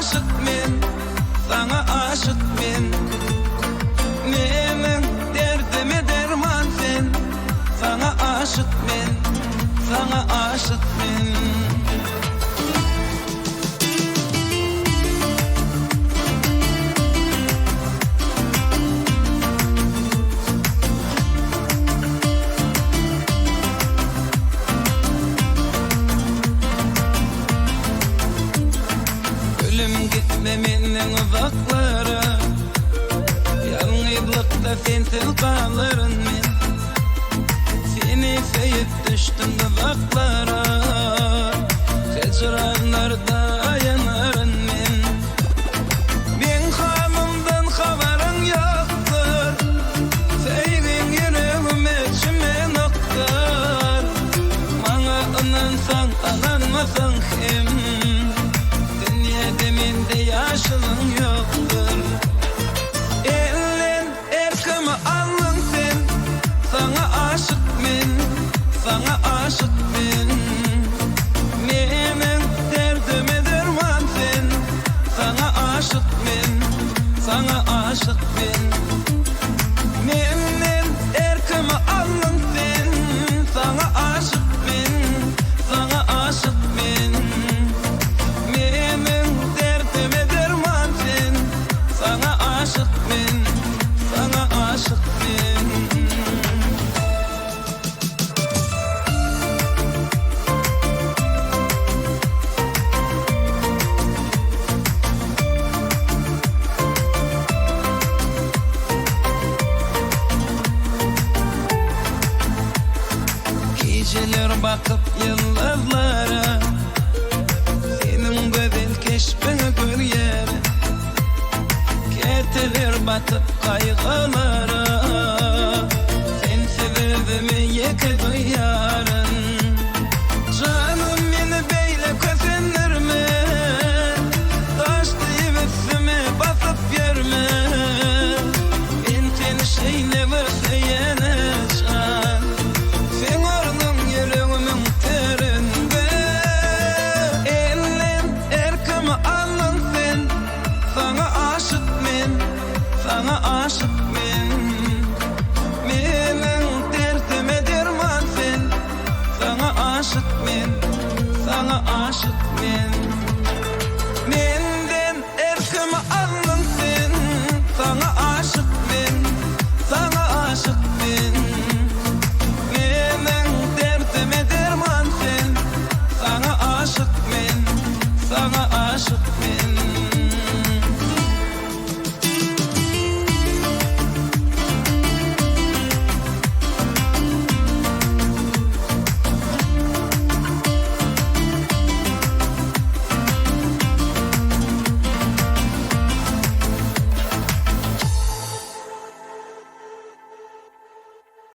aşık men, sana aşık men. Menin derdime derman sen, sana aşık men, sana aşık men. Ölüm gitme menin uzaklara, yalnızlıkta sensiz kalırım men. Seni sevip düştüm uzaklara, hicranlarda yanarım men. Ben halımdan haberin yoktur, sevgin yüreğime içime noktar. Bana inansan ananmasan hem, deminde yaşın yoktur. Elin erkimi alın sen, sana aşık men, sana aşık men. Menin derdime derman sen, sana aşık men, sana aşık men. Menin erkimi alın sen, sana aşık men, sana aşık men. Menin derdime derman sen, sana aşık men, sana aşık men. Geceler bakıp yıldızlara, senin güzel keşfini görüyorum. Getirir batıp kaygılara, sensiz özümü yeke duyarım. Canım beni beyle kösenirme, taş deyip üstüme basıp yerme. Ben seni şeyle verseyeneceğim, sen ornun yüreğimin terinde. Elin erkimi alın sen, sana aşık men, sana aşık men. Menin derdime derman sen, sana aşık men, sana aşık men.